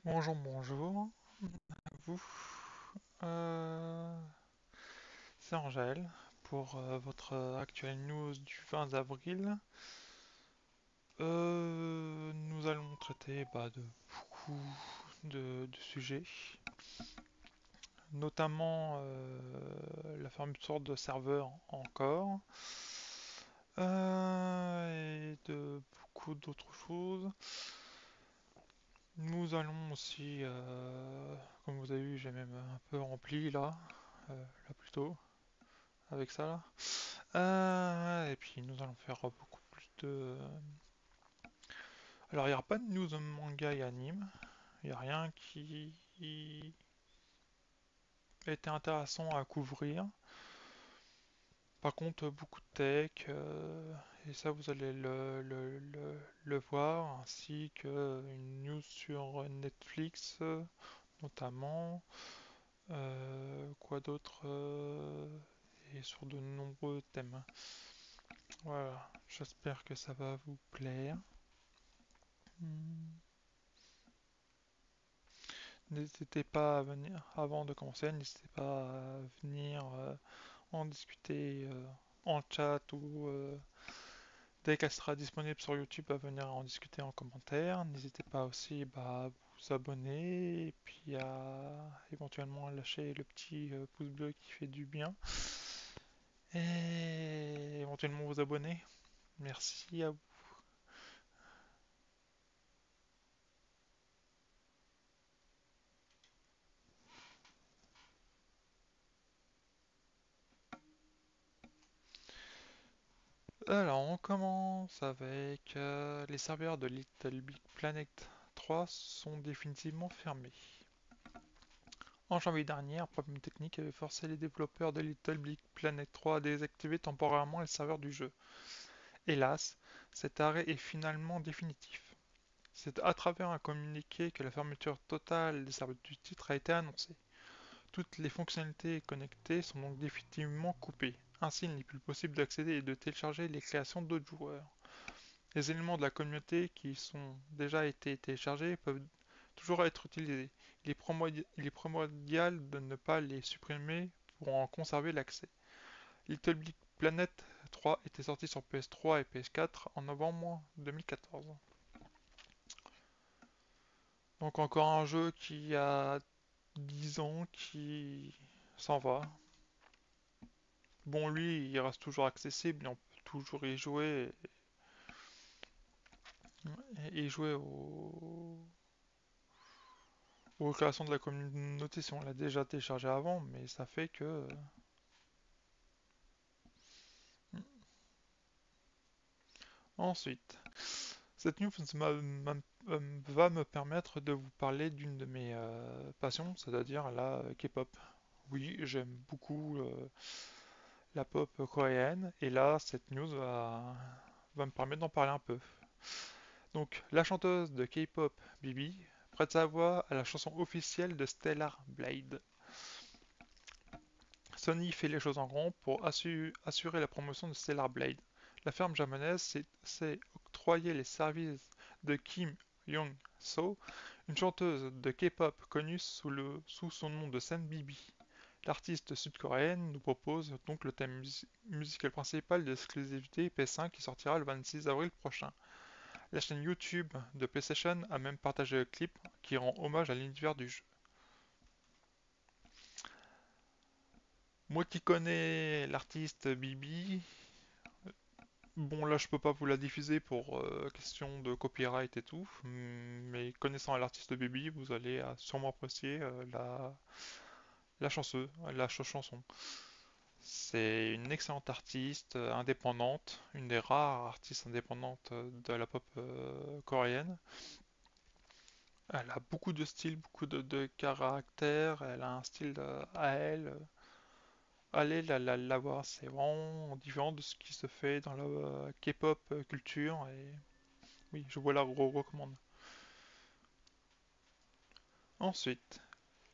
Bonjour, bonjour à vous. Euh, c'est Angèle pour votre actuelle news du 20 avril. Nous allons traiter de beaucoup de sujets, notamment la fermeture de serveurs encore, et de beaucoup d'autres choses. Nous allons aussi, comme vous avez vu, j'ai même un peu rempli là plus tôt, avec ça là. Et puis nous allons faire beaucoup plus de... Alors il n'y aura pas de news manga et anime, il n'y a rien qui était intéressant à couvrir. Par contre beaucoup de tech, et ça vous allez le voir, ainsi que une news sur Netflix notamment. Quoi d'autre et sur de nombreux thèmes. Voilà, j'espère que ça va vous plaire. Hmm. N'hésitez pas à venir, avant de commencer, n'hésitez pas à venir en discuter en chat ou dès qu'elle sera disponible sur YouTube, à venir en discuter en commentaire. N'hésitez pas aussi à vous abonner et puis à éventuellement lâcher le petit pouce bleu qui fait du bien. Et éventuellement vous abonner. Merci à vous. Alors, on commence avec les serveurs de Little Big Planet 3 sont définitivement fermés. En janvier dernier, un problème technique avait forcé les développeurs de Little Big Planet 3 à désactiver temporairement les serveurs du jeu. Hélas, cet arrêt est finalement définitif. C'est à travers un communiqué que la fermeture totale des serveurs du titre a été annoncée. Toutes les fonctionnalités connectées sont donc définitivement coupées. Ainsi, il n'est plus possible d'accéder et de télécharger les créations d'autres joueurs. Les éléments de la communauté qui sont déjà été téléchargés peuvent toujours être utilisés. Il est primordial de ne pas les supprimer pour en conserver l'accès. Little Big Planet 3 était sorti sur PS3 et PS4 en novembre 2014. Donc encore un jeu qui a 10 ans qui s'en va. Bon, lui, il reste toujours accessible et on peut toujours y jouer et jouer aux créations de la communauté si on l'a déjà téléchargé avant, mais ça fait que... Ensuite, cette news va me permettre de vous parler d'une de mes passions, c'est-à-dire la K-pop. Oui, j'aime beaucoup la pop coréenne, et là, cette news va me permettre d'en parler un peu. Donc, la chanteuse de K-pop, Bibi, prête sa voix à la chanson officielle de Stellar Blade. Sony fait les choses en grand pour assurer la promotion de Stellar Blade. La firme japonaise s'est octroyé les services de Kim Young-so, une chanteuse de K-pop connue sous son nom de scène Bibi. L'artiste sud-coréenne nous propose donc le thème musical principal de l'exclusivité PS5 qui sortira le 26 avril prochain. La chaîne YouTube de PlayStation a même partagé le clip qui rend hommage à l'univers du jeu. Moi qui connais l'artiste Bibi, bon là je peux pas vous la diffuser pour question de copyright et tout, mais connaissant l'artiste Bibi, vous allez sûrement apprécier la chanson. C'est une excellente artiste indépendante, une des rares artistes indépendantes de la pop coréenne. Elle a beaucoup de style, beaucoup de caractère, elle a un style à elle. Allez la voir, c'est vraiment différent de ce qui se fait dans la K-pop culture et oui, je vous la recommande. Ensuite,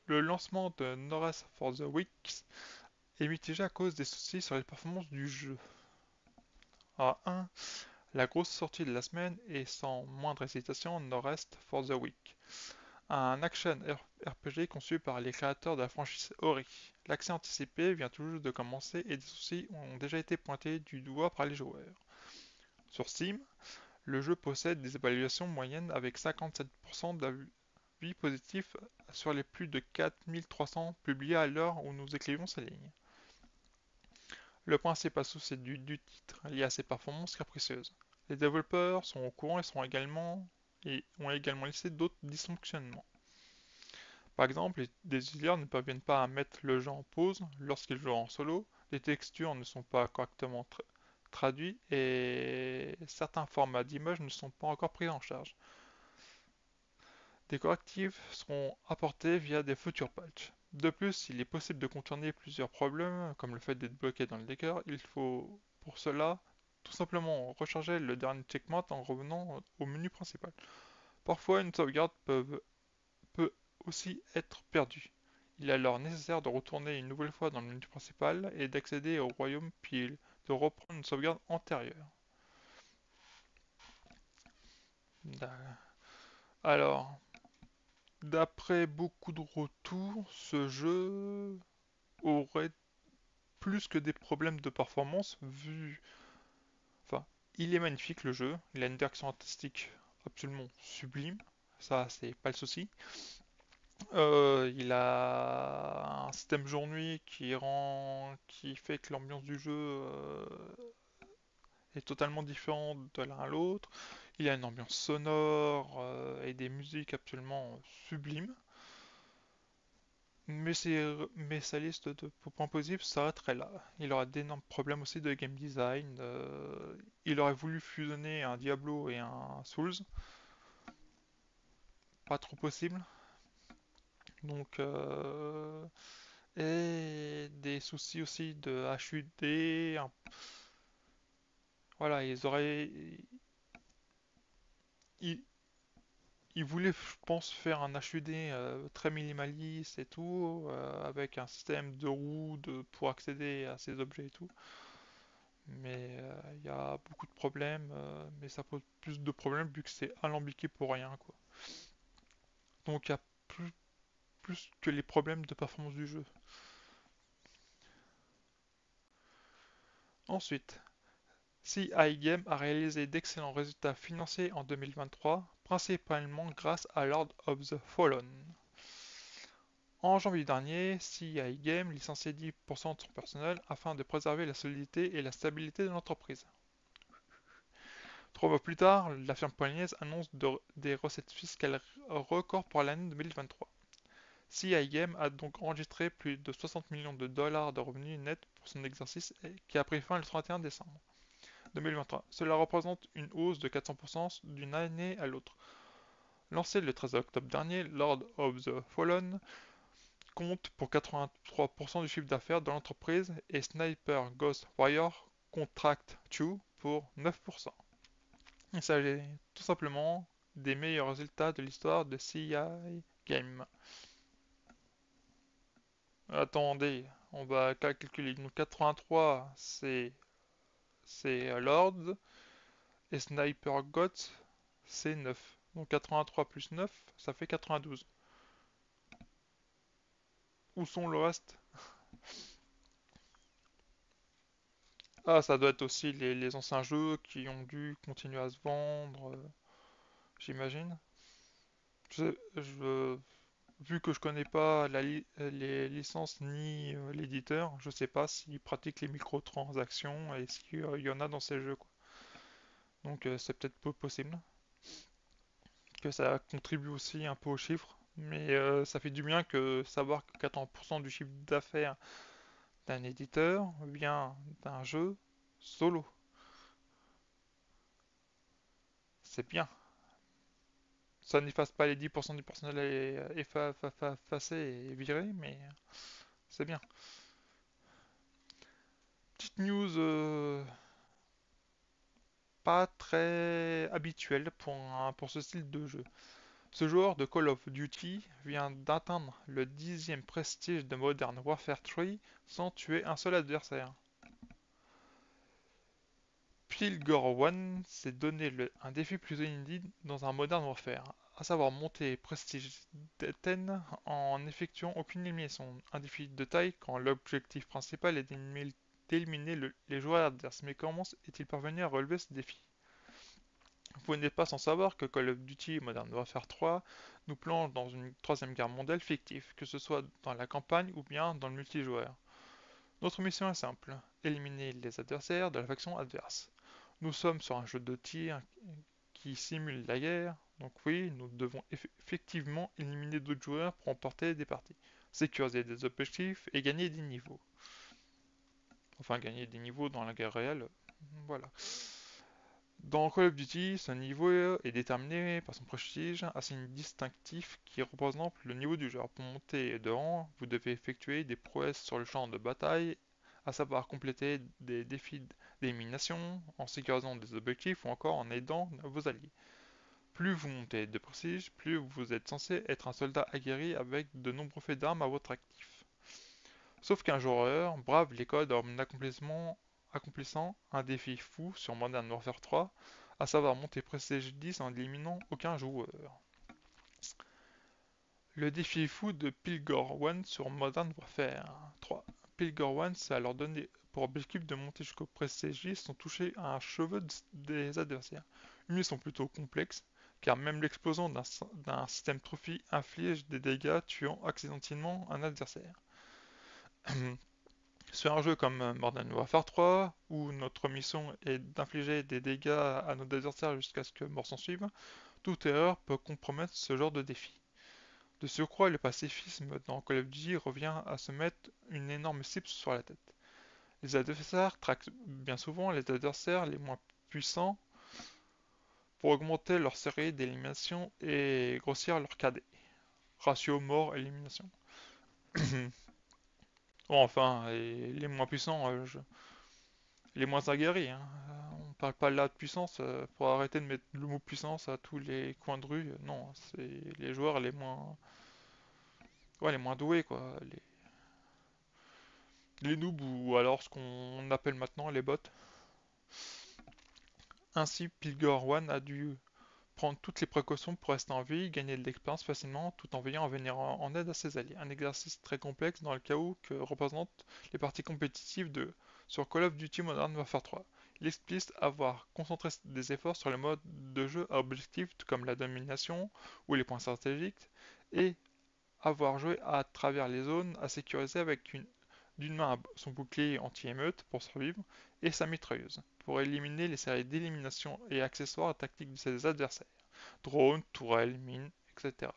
le lancement de North for the Weeks est mitigé à cause des soucis sur les performances du jeu. À 1, la grosse sortie de la semaine est sans moindre hésitation North for the Week. un action RPG conçu par les créateurs de la franchise Ori. L'accès anticipé vient tout juste de commencer et des soucis ont déjà été pointés du doigt par les joueurs. Sur Steam, le jeu possède des évaluations moyennes avec 57% d'avis positifs sur les plus de 4300 publiés à l'heure où nous écrivons ces lignes. Le principal souci du titre lié à ses performances capricieuses. Les développeurs sont au courant et ont également listé d'autres dysfonctionnements. Par exemple, des utilisateurs ne parviennent pas à mettre le jeu en pause lorsqu'ils jouent en solo, les textures ne sont pas correctement traduites et certains formats d'images ne sont pas encore pris en charge. Des correctifs seront apportés via des futurs patchs. De plus, il est possible de contourner plusieurs problèmes, comme le fait d'être bloqué dans le décor. Il faut pour cela tout simplement recharger le dernier checkpoint en revenant au menu principal. Parfois, une sauvegarde peut aussi être perdue. Il est alors nécessaire de retourner une nouvelle fois dans le menu principal et d'accéder au royaume puis de reprendre une sauvegarde antérieure. Alors, d'après beaucoup de retours, ce jeu aurait plus que des problèmes de performance vu... Enfin, il est magnifique le jeu, il a une direction artistique absolument sublime, ça c'est pas le souci. Il a un système jour-nuit qui fait que l'ambiance du jeu est totalement différente de l'un à l'autre. Il a une ambiance sonore et des musiques absolument sublimes. Mais sa liste de points positifs s'arrêterait là. Il aura d'énormes problèmes aussi de game design. Il aurait voulu fusionner un Diablo et un Souls. Pas trop possible. Donc, et des soucis aussi de HUD. Voilà, ils, ils voulaient, je pense, faire un HUD très minimaliste et tout, avec un système de roues pour accéder à ces objets et tout. Mais il y a beaucoup de problèmes, mais ça pose plus de problèmes vu que c'est alambiqué pour rien, quoi. Donc il y a plus que les problèmes de performance du jeu. Ensuite, CI Game a réalisé d'excellents résultats financiers en 2023, principalement grâce à Lord of the Fallen. En janvier dernier, CI Game licenciait 10% de son personnel afin de préserver la solidité et la stabilité de l'entreprise. 3 mois plus tard, la firme polonaise annonce des recettes fiscales records pour l'année 2023. CI Game a donc enregistré plus de 60 millions de dollars de revenus nets pour son exercice qui a pris fin le 31 décembre 2023. Cela représente une hausse de 400% d'une année à l'autre. Lancé le 13 octobre dernier, Lord of the Fallen compte pour 83% du chiffre d'affaires de l'entreprise et Sniper Ghost Warrior Contract 2 pour 9%. Il s'agit tout simplement des meilleurs résultats de l'histoire de CI Game. Attendez, on va calculer. Donc 83 c'est Lord et Sniper Ghost c'est 9. Donc 83 plus 9 ça fait 92. Où sont le reste? Ah, ça doit être aussi les anciens jeux qui ont dû continuer à se vendre, j'imagine. Vu que je connais pas les licences ni l'éditeur, je sais pas s'ils pratiquent les microtransactions et s'il y en a dans ces jeux, quoi. Donc c'est peut-être peu possible que ça contribue aussi un peu aux chiffres, mais ça fait du bien que savoir que 80% du chiffre d'affaires d'un éditeur vient d'un jeu solo. C'est bien. Ça n'efface pas les 10% du personnel effacé et viré, mais c'est bien. Petite news pas très habituelle pour ce style de jeu. Ce joueur de Call of Duty vient d'atteindre le 10e prestige de Modern Warfare 3 sans tuer un seul adversaire. Pilgor One s'est donné un défi plutôt inédit dans un Modern Warfare, à savoir monter Prestige 10 en effectuant aucune élimination. Un défi de taille quand l'objectif principal est d'éliminer les joueurs adverses. Mais comment est-il parvenu à relever ce défi? Vous n'êtes pas sans savoir que Call of Duty Modern Warfare 3 nous plonge dans une troisième guerre mondiale fictive, que ce soit dans la campagne ou bien dans le multijoueur. Notre mission est simple, éliminer les adversaires de la faction adverse. Nous sommes sur un jeu de tir qui simule la guerre, donc oui, nous devons effectivement éliminer d'autres joueurs pour emporter des parties, sécuriser des objectifs et gagner des niveaux. Enfin, gagner des niveaux dans la guerre réelle, voilà. Dans Call of Duty, ce niveau est déterminé par son prestige, un signe distinctif qui représente le niveau du joueur. Pour monter de rang, vous devez effectuer des prouesses sur le champ de bataille, à savoir compléter des défis d'élimination, en sécurisant des objectifs ou encore en aidant vos alliés. Plus vous montez de prestige, plus vous êtes censé être un soldat aguerri avec de nombreux faits d'armes à votre actif. Sauf qu'un joueur brave les codes en accomplissant un défi fou sur Modern Warfare 3, à savoir monter Prestige 10 en éliminant aucun joueur. Le défi fou de Pilgor One sur Modern Warfare 3. Pilgor One s'est alors donné pour objectif de monter jusqu'au Prestige 10 sans toucher à un cheveu des adversaires. Une mission plutôt complexe, car même l'explosion d'un système trophy inflige des dégâts tuant accidentellement un adversaire. Sur un jeu comme Modern Warfare 3, où notre mission est d'infliger des dégâts à nos adversaires jusqu'à ce que mort s'en suive, toute erreur peut compromettre ce genre de défi. De surcroît, le pacifisme dans Call of Duty revient à se mettre une énorme cible sur la tête. Les adversaires traquent bien souvent les adversaires les moins puissants pour augmenter leur série d'élimination et grossir leur KD. Ratio mort-élimination. Bon, enfin, les moins puissants, les moins aguerris. Hein. On parle pas là de puissance pour arrêter de mettre le mot puissance à tous les coins de rue. Non, c'est les joueurs ouais, les moins doués, quoi. Les noobs ou alors ce qu'on appelle maintenant les bots. Ainsi, Pilgor One a dû prendre toutes les précautions pour rester en vie, gagner de l'expérience facilement tout en veillant à venir en aide à ses alliés. Un exercice très complexe dans le chaos que représentent les parties compétitives sur Call of Duty Modern Warfare 3. Il explicite avoir concentré des efforts sur les modes de jeu à objectifs comme la domination ou les points stratégiques et avoir joué à travers les zones à sécuriser avec d'une main son bouclier anti-émeute pour survivre et sa mitrailleuse pour éliminer les séries d'élimination et accessoires tactiques de ses adversaires, drones, tourelles, mines, etc.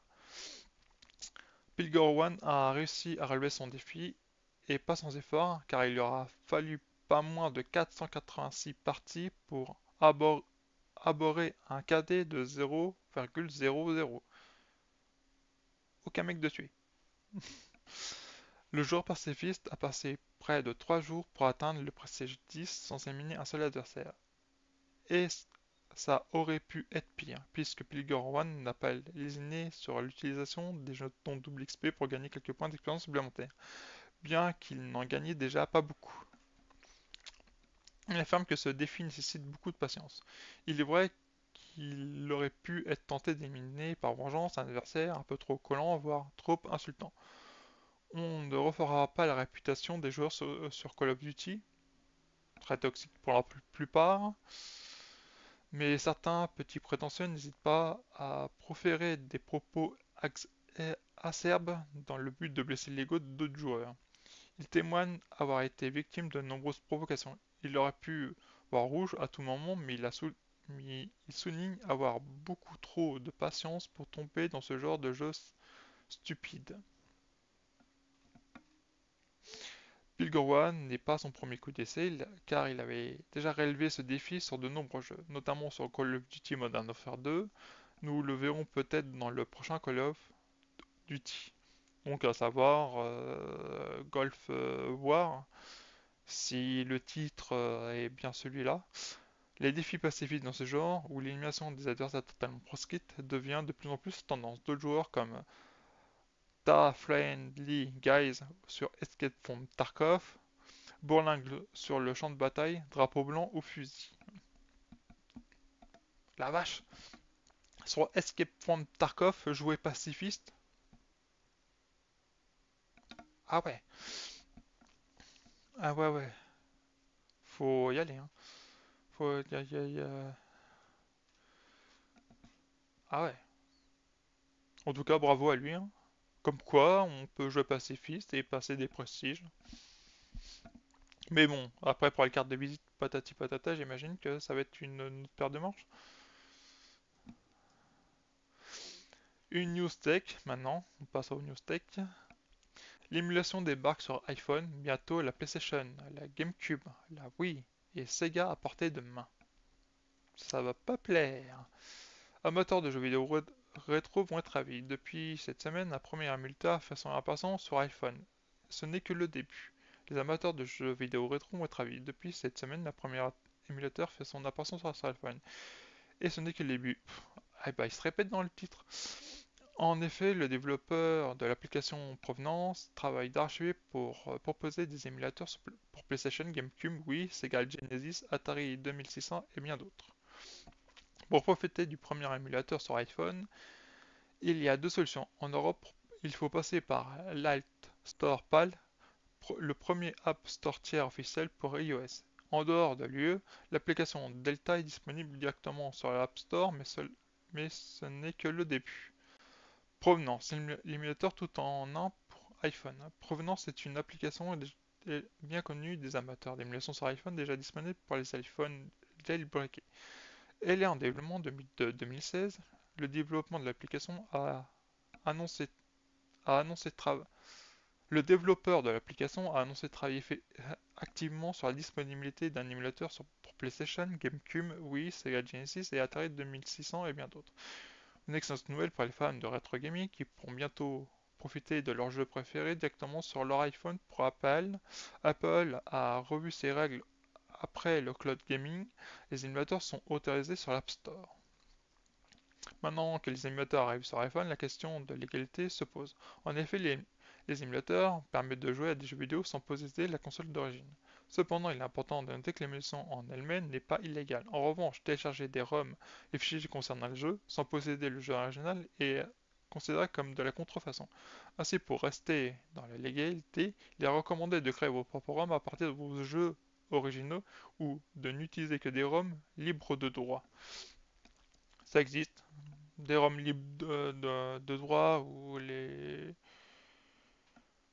Pilgor One a réussi à relever son défi et pas sans effort car il lui aura fallu pas moins de 486 parties pour aborder un KD de 0,00. Aucun mec de tuer. Le joueur pacifiste a passé près de 3 jours pour atteindre le prestige 10 sans éliminer un seul adversaire. Et ça aurait pu être pire, puisque Pilgor One n'a pas lésiné sur l'utilisation des jetons double XP pour gagner quelques points d'expérience supplémentaires, bien qu'il n'en gagnait déjà pas beaucoup. Il affirme que ce défi nécessite beaucoup de patience. Il est vrai qu'il aurait pu être tenté d'éliminer par vengeance un adversaire un peu trop collant, voire trop insultant. On ne refera pas la réputation des joueurs sur Call of Duty, très toxique pour la plupart, mais certains petits prétentieux n'hésitent pas à proférer des propos acerbes dans le but de blesser l'ego d'autres joueurs. Ils témoignent avoir été victimes de nombreuses provocations. Il aurait pu voir rouge à tout moment, mais il souligne avoir beaucoup trop de patience pour tomber dans ce genre de jeu stupide. Pilgor n'est pas son premier coup d'essai, car il avait déjà relevé ce défi sur de nombreux jeux, notamment sur Call of Duty Modern Warfare 2. Nous le verrons peut-être dans le prochain Call of Duty. Donc à savoir Golf War, si le titre est bien celui-là. Les défis pacifistes dans ce genre, où l'élimination des adversaires totalement proscrites devient de plus en plus tendance. D'autres joueurs comme Ta Friendly Guys sur Escape from Tarkov Bourlingue sur le champ de bataille, drapeau blanc ou fusil. La vache! Sur Escape from Tarkov, jouer pacifiste. Ah ouais, ah ouais, ouais. Faut y aller, hein. Faut Ah ouais. En tout cas, bravo à lui, hein. Comme quoi, on peut jouer pacifiste et passer des prestiges. Mais bon, après pour les cartes de visite, patati patata, j'imagine que ça va être une paire de manches. Une news tech, maintenant, on passe aux news tech. L'émulation débarque sur iPhone, bientôt la PlayStation, la GameCube, la Wii et Sega à portée de main. Ça va pas plaire. Amateurs de jeux vidéo rétro vont être ravis. Depuis cette semaine, un premier émulateur fait son apparition sur iPhone. Ce n'est que le début. Les amateurs de jeux vidéo rétro vont être ravis. Depuis cette semaine, la première émulateur fait son apparition sur iPhone. Et ce n'est que le début. Ah bah, il se répète dans le titre. En effet, le développeur de l'application Provenance travaille d'arrache-pied pour proposer des émulateurs pour PlayStation, GameCube, Wii, Sega Genesis, Atari 2600 et bien d'autres. Pour profiter du premier émulateur sur iPhone, il y a deux solutions. En Europe, il faut passer par l'Alt Store PAL, le premier App Store tiers officiel pour iOS. En dehors de l'UE, l'application Delta est disponible directement sur l'App Store, mais ce n'est que le début. Provenance, l'émulateur tout en un pour iPhone. Provenance est une application bien connue des amateurs d'émulation sur iPhone, déjà disponible pour les iPhones jailbreakés. Elle est en développement depuis 2016. Le développement de l'application annoncé, a annoncé Le développeur de l'application a annoncé travailler activement sur la disponibilité d'un émulateur pour PlayStation, GameCube, Wii, Sega Genesis et Atari 2600 et bien d'autres. Une excellente nouvelle pour les fans de rétro gaming qui pourront bientôt profiter de leurs jeux préférés directement sur leur iPhone pour Apple. Apple a revu ses règles après le cloud gaming. Les émulateurs sont autorisés sur l'App Store. Maintenant que les émulateurs arrivent sur iPhone, la question de l'égalité se pose. En effet, les émulateurs permettent de jouer à des jeux vidéo sans posséder la console d'origine. Cependant, il est important de noter que l'émulation en elle-même n'est pas illégale. En revanche, télécharger des ROM et fichiers concernant le jeu sans posséder le jeu original est considéré comme de la contrefaçon. Ainsi, pour rester dans la légalité, il est recommandé de créer vos propres ROM à partir de vos jeux originaux ou de n'utiliser que des ROM libres de droit. Ça existe, des ROM libres de droit où les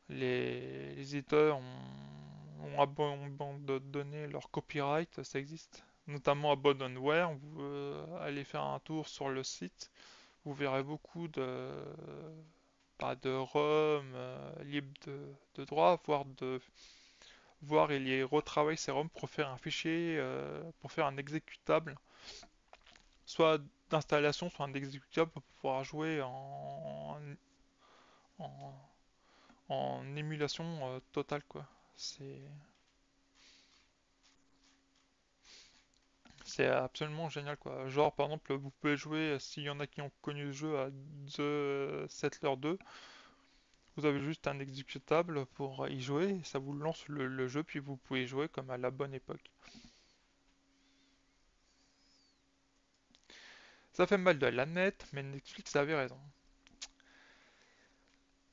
éditeurs ont abandonné leur copyright, ça existe. Notamment Abandonware, vous allez faire un tour sur le site, vous verrez beaucoup de ROM libres de droit, voire il y retravaille ces ROM pour faire un fichier, pour faire un exécutable, soit d'installation, soit un exécutable pour pouvoir jouer en, en émulation totale quoi. C'est c'est absolument génial quoi. Genre par exemple vous pouvez jouer s'il y en a qui ont connu le jeu à The Settler 2, vous avez juste un exécutable pour y jouer, ça vous lance le jeu puis vous pouvez jouer comme à la bonne époque. Ça fait mal de l'admettre, mais Netflix avait raison.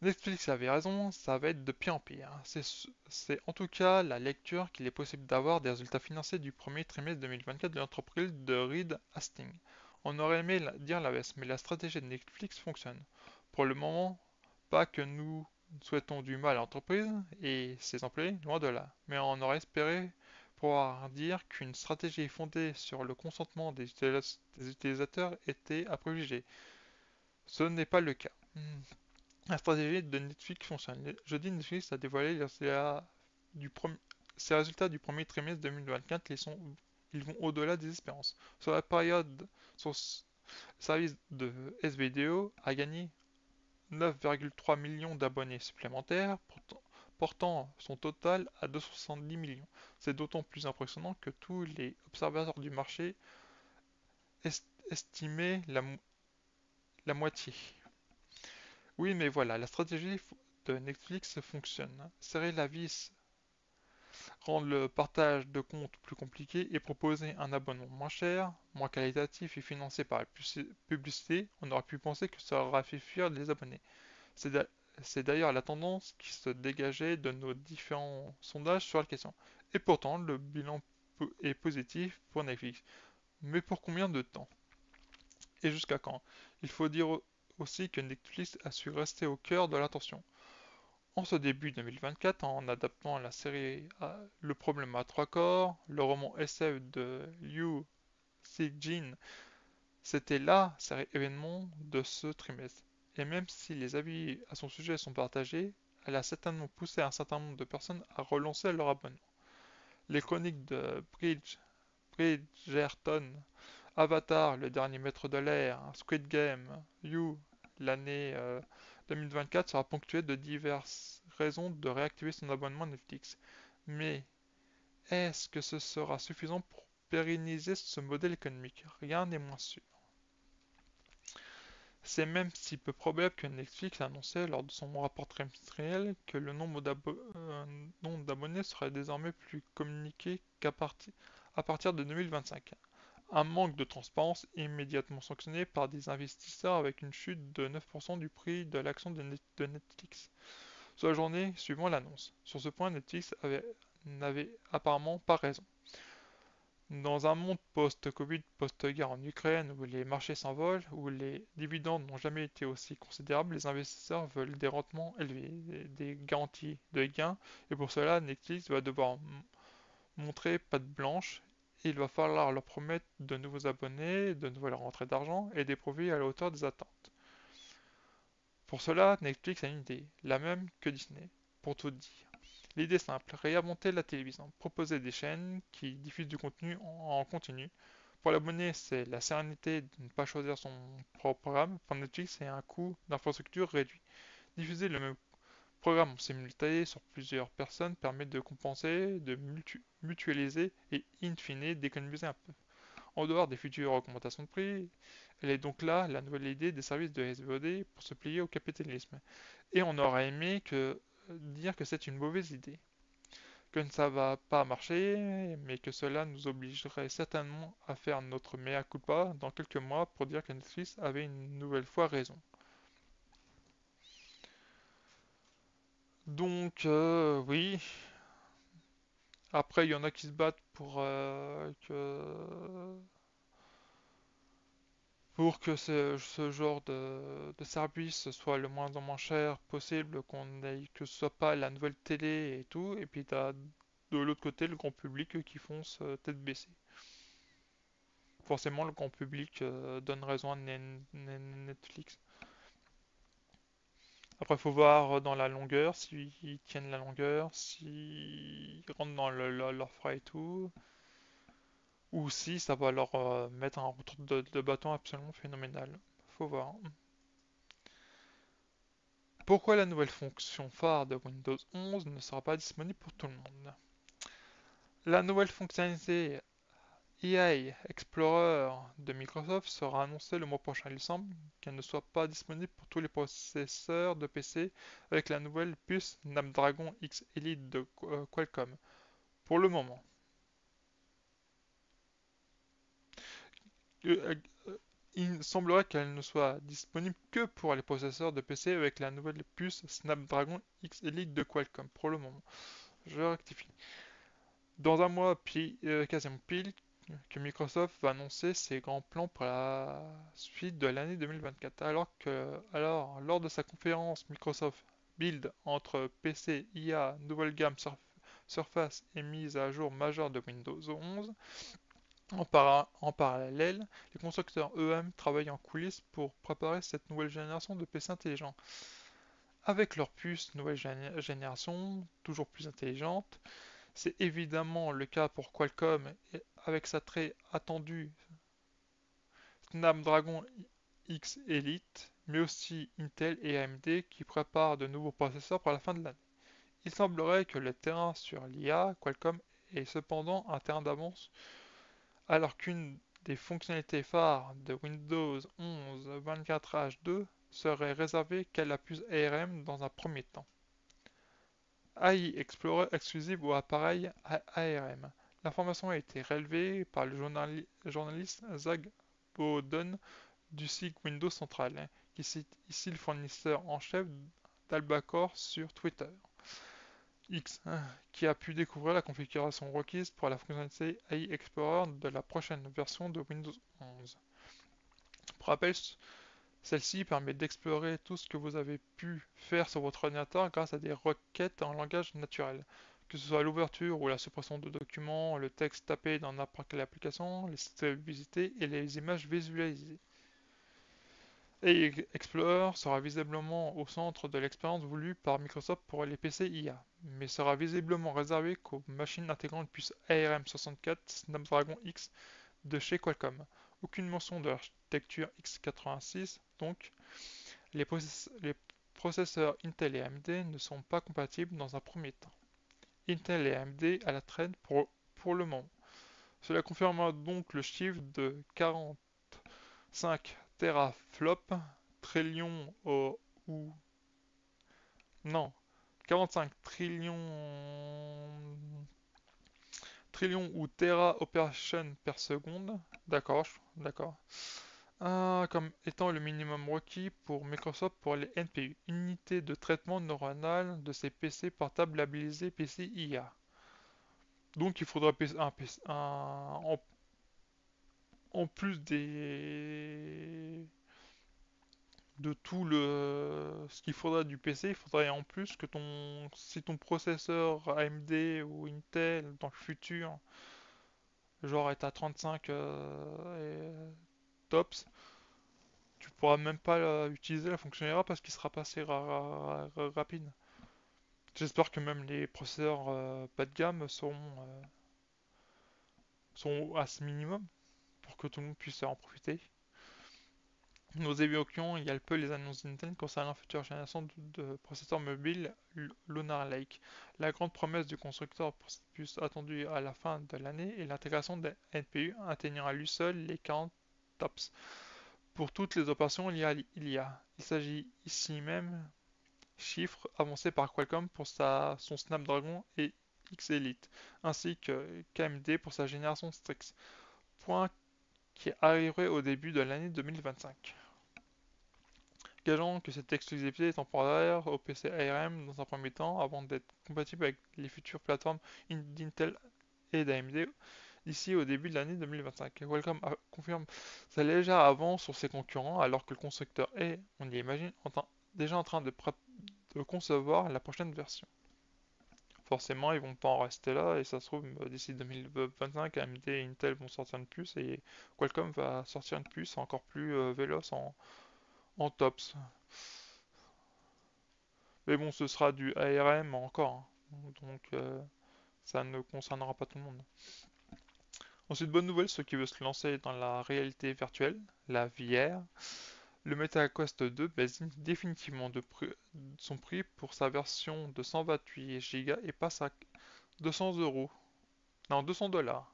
Netflix avait raison, ça va être de pire en pire. C'est en tout cas la lecture qu'il est possible d'avoir des résultats financiers du premier trimestre 2024 de l'entreprise de Reed Hastings. On aurait aimé dire la baisse, mais la stratégie de Netflix fonctionne. Pour le moment, pas que nous souhaitons du mal à l'entreprise et ses employés, loin de là. Mais on aurait espéré pouvoir dire qu'une stratégie fondée sur le consentement des utilisateurs était à privilégier. Ce n'est pas le cas. La stratégie de Netflix fonctionne. Jeudi, Netflix a dévoilé du ses résultats du premier trimestre 2024. Ils vont au-delà des espérances. Sur la période, son service de S-Video a gagné 9,3 millions d'abonnés supplémentaires, portant son total à 270 millions. C'est d'autant plus impressionnant que tous les observateurs du marché estimaient la moitié. Oui, mais voilà, la stratégie de Netflix fonctionne. Serrer la vis rendre le partage de comptes plus compliqué et proposer un abonnement moins cher, moins qualitatif et financé par la publicité, on aurait pu penser que ça aurait fait fuir les abonnés. C'est d'a- c'est d'ailleurs la tendance qui se dégageait de nos différents sondages sur la question. Et pourtant, le bilan est positif pour Netflix. Mais pour combien de temps? Et jusqu'à quand? Il faut dire aussi que Netflix a su rester au cœur de l'attention. En ce début 2024, en adaptant la série Le problème à trois corps, le roman SF de Liu Cixin, c'était la série événement de ce trimestre. Et même si les avis à son sujet sont partagés, elle a certainement poussé un certain nombre de personnes à relancer leur abonnement. Les chroniques de Bridgerton, Avatar, le dernier maître de l'air, Squid Game, You, l'année 2024 sera ponctuée de diverses raisons de réactiver son abonnement Netflix. Mais est-ce que ce sera suffisant pour pérenniser ce modèle économique? Rien n'est moins sûr. C'est même si peu probable que Netflix a annoncé lors de son rapport trimestriel que le nombre d'abonnés serait désormais plus communiqué à partir de 2025. Un manque de transparence immédiatement sanctionné par des investisseurs avec une chute de 9% du prix de l'action de Netflix, soit la journée suivant l'annonce. Sur ce point, n'avait apparemment pas raison. Dans un monde post-Covid, post-guerre en Ukraine, où les marchés s'envolent, où les dividendes n'ont jamais été aussi considérables, les investisseurs veulent des rendements élevés, des garanties de gains, et pour cela, Netflix va devoir montrer patte blanche, et il va falloir leur promettre de nouveaux abonnés, de nouvelles rentrées d'argent et des profits à la hauteur des attentes. Pour cela, Netflix a une idée, la même que Disney, pour tout dire. L'idée simple, réinventer la télévision, proposer des chaînes qui diffusent du contenu en continu. Pour l'abonné, c'est la sérénité de ne pas choisir son propre programme. Pour Netflix, c'est un coût d'infrastructure réduit. Diffuser le même programme en simultané sur plusieurs personnes permet de compenser, de mutualiser et, in fine, d'économiser un peu. En dehors des futures augmentations de prix, elle est donc là la nouvelle idée des services de SVOD pour se plier au capitalisme. Et on aurait aimé dire que c'est une mauvaise idée, que ça va pas marcher, mais que cela nous obligerait certainement à faire notre mea culpa dans quelques mois pour dire que Netflix avait une nouvelle fois raison. Donc, oui. Après, il y en a qui se battent pour que ce genre de service soit le moins en moins cher possible, que ce soit pas la nouvelle télé et tout. Et puis, t'as de l'autre côté le grand public qui fonce tête baissée. Forcément, le grand public donne raison à Netflix. Après, il faut voir dans la longueur, s'ils tiennent la longueur, s'ils rentrent dans leur frais et tout, ou si ça va leur mettre un retour de bâton absolument phénoménal. Faut voir. Pourquoi la nouvelle fonction phare de Windows 11 ne sera pas disponible pour tout le monde? La nouvelle fonctionnalité EA Explorer de Microsoft sera annoncée le mois prochain. Il semble qu'elle ne soit pas disponible pour tous les processeurs de PC avec la nouvelle puce Snapdragon X Elite de Qualcomm. Pour le moment. Euh, Il semblerait qu'elle ne soit disponible que pour les processeurs de PC avec la nouvelle puce Snapdragon X Elite de Qualcomm. Pour le moment. Je rectifie. Dans un mois, quasiment pile, que Microsoft va annoncer ses grands plans pour la suite de l'année 2024. Alors, lors de sa conférence Microsoft Build entre PC, IA, nouvelle gamme Surface et mise à jour majeure de Windows 11, en parallèle, les constructeurs eux-mêmes travaillent en coulisses pour préparer cette nouvelle génération de PC intelligents. Avec leur puce nouvelle génération, toujours plus intelligente, c'est évidemment le cas pour Qualcomm avec sa très attendue Snapdragon X Elite, mais aussi Intel et AMD qui préparent de nouveaux processeurs pour la fin de l'année. Il semblerait que le terrain sur l'IA, Qualcomm est cependant un terrain d'avance, alors qu'une des fonctionnalités phares de Windows 11 24H2 serait réservée qu'à la puce ARM dans un premier temps. AI Explorer exclusive aux appareils ARM. L'information a été relevée par le journaliste Zach Bowden du site Windows Central, qui cite ici le fournisseur en chef d'Albacore sur Twitter. X, qui a pu découvrir la configuration requise pour la fonctionnalité AI Explorer de la prochaine version de Windows 11. Pour rappel, celle-ci permet d'explorer tout ce que vous avez pu faire sur votre ordinateur grâce à des requêtes en langage naturel, que ce soit l'ouverture ou la suppression de documents, le texte tapé dans n'importe quelle application, les sites visités et les images visualisées. Et Explorer sera visiblement au centre de l'expérience voulue par Microsoft pour les PC IA, mais sera visiblement réservé qu'aux machines intégrant une puce ARM64 Snapdragon X de chez Qualcomm. Aucune mention de l'architecture x86, donc les processeurs Intel et AMD ne sont pas compatibles dans un premier temps. Intel et AMD à la traîne pour le moment. Cela confirmera donc le chiffre de 45 teraflops trillions ou non 45 trillions ou tera operations per seconde. D'accord, d'accord. Comme étant le minimum requis pour Microsoft pour les NPU, unités de traitement neuronal de ces PC portables labellisés PC IA. Donc il faudra en plus de tout ce qu'il faudra du PC, il faudrait en plus que si ton processeur AMD ou Intel dans le futur, genre est à 35 tops, tu pourras même pas utiliser la fonction IRA parce qu'il sera pas assez rapide. J'espère que même les processeurs bas de gamme sont à ce minimum pour que tout le monde puisse en profiter. Nous évoquions il y a peu les annonces d'Intel concernant la future génération de processeurs mobiles Lunar Lake. La grande promesse du constructeur pour cette puce attendue à la fin de l'année est l'intégration des NPU atteignant à lui seul les 40 TOPS pour toutes les opérations liées à l'IA. Il s'agit ici même chiffre avancé par Qualcomm pour son Snapdragon et X Elite, ainsi que KMD pour sa génération Strix, point qui arriverait au début de l'année 2025. Gageons que cette exclusivité est temporaire au PC ARM dans un premier temps, avant d'être compatible avec les futures plateformes d'Intel et d'AMD d'ici au début de l'année 2025. Qualcomm confirme sa légère avance sur ses concurrents, alors que le constructeur est, on l'imagine, déjà en train de concevoir la prochaine version. Forcément, ils vont pas en rester là, et ça se trouve, d'ici 2025, AMD et Intel vont sortir une puce, et Qualcomm va sortir une puce encore plus véloce en TOPS. Mais bon, ce sera du ARM encore, hein. Donc ça ne concernera pas tout le monde. Ensuite, bonne nouvelle, ceux qui veulent se lancer dans la réalité virtuelle, la VR, le MetaQuest 2 baisse définitivement son prix pour sa version de 128 Go et passe à 200 euros. Non, 200 dollars.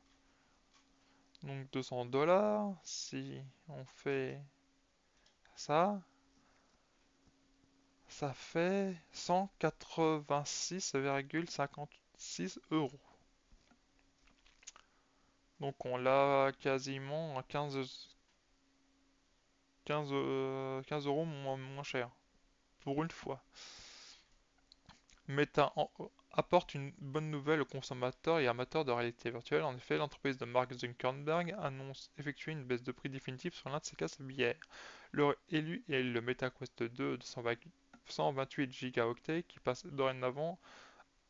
Donc 200 dollars, si on fait ça, ça fait 186,56 euros. Donc on l'a quasiment à 15 euros moins cher, pour une fois. Meta apporte une bonne nouvelle aux consommateurs et amateurs de réalité virtuelle. En effet, l'entreprise de Mark Zuckerberg annonce effectuer une baisse de prix définitive sur l'un de ses casques VR. Leur élu est le MetaQuest 2 de 128 Go qui passe dorénavant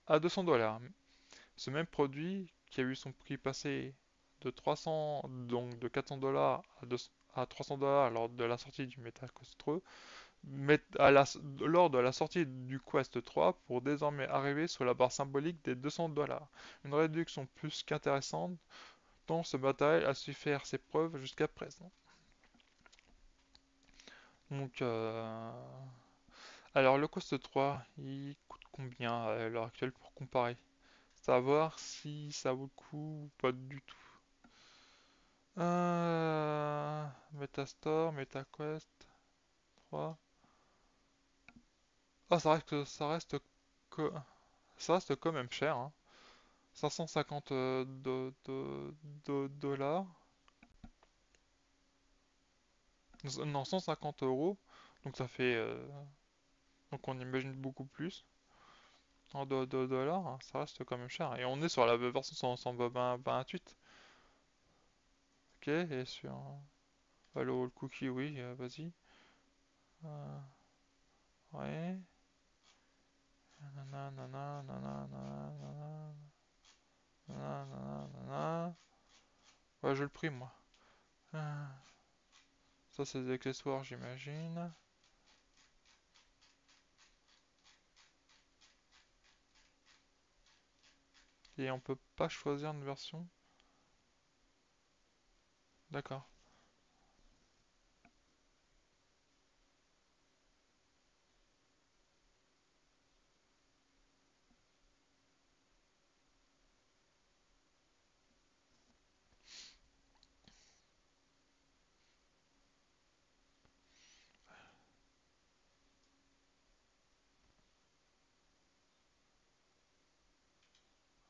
à 200 dollars. Ce même produit, qui a eu son prix passé de 300, donc de 400 dollars à 300 dollars lors de la sortie du MetaQuest 3, lors de la sortie du Quest 3 pour désormais arriver sous la barre symbolique des 200 dollars. Une réduction plus qu'intéressante dont ce matériel a su faire ses preuves jusqu'à présent. Donc, alors le Quest 3, il coûte combien à l'heure actuelle pour comparer? Savoir si ça vaut le coup ou pas du tout. Metastore, MetaQuest 3. Ah, ça reste que Ça reste quand même cher, hein. 550 dollars. Non, 150 euros. Donc ça fait. Donc on imagine beaucoup plus. En dollars, hein, ça reste quand même cher. Et on est sur la version 128. Ok, et sur. Hello, le cookie, oui, vas-y. Euh, ouais. Nanana, nanana, nanana, nanana, nanana, nanana. Ouais, je le prie, moi. Ah, ça, c'est des accessoires, j'imagine. Et on peut pas choisir une version. D'accord.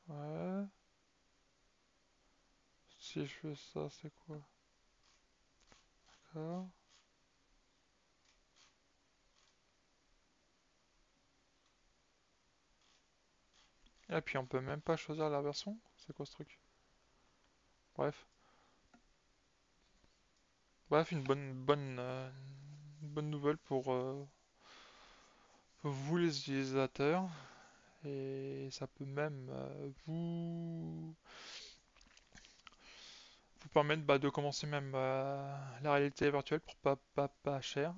Ouais. Si je fais ça, c'est quoi? D'accord. Et puis on peut même pas choisir la version? C'est quoi ce truc? Bref. Bref, une bonne nouvelle pour vous les utilisateurs. Et ça peut même vous permettre bah, de commencer même la réalité virtuelle pour pas cher.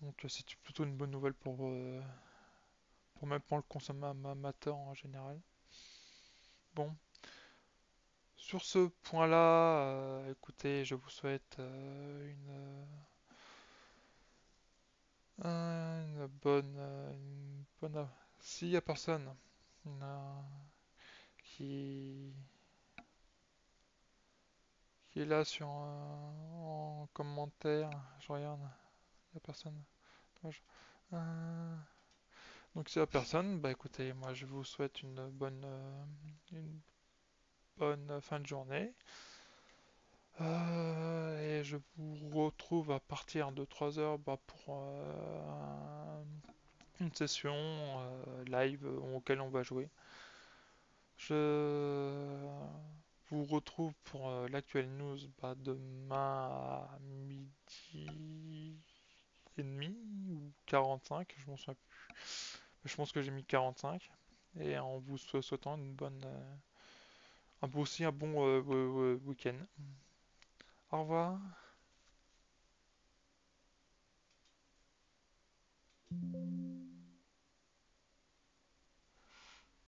Donc c'est plutôt une bonne nouvelle pour même pour le consommateur en général. Bon, sur ce point-là, écoutez, je vous souhaite une bonne. S'il y a personne qui qui est là en commentaire, je regarde, il y a personne. Dommage. Euh, donc s'il y a personne, bah écoutez, moi je vous souhaite une bonne fin de journée. Et je vous retrouve à partir de 3 heures bah, pour une session live auquel on va jouer. Je vous retrouve pour l'actuelle news bah, demain à midi et demi ou 45, je m'en souviens plus. Je pense que j'ai mis 45. Et en vous souhaitant aussi un bon week-end. Au revoir.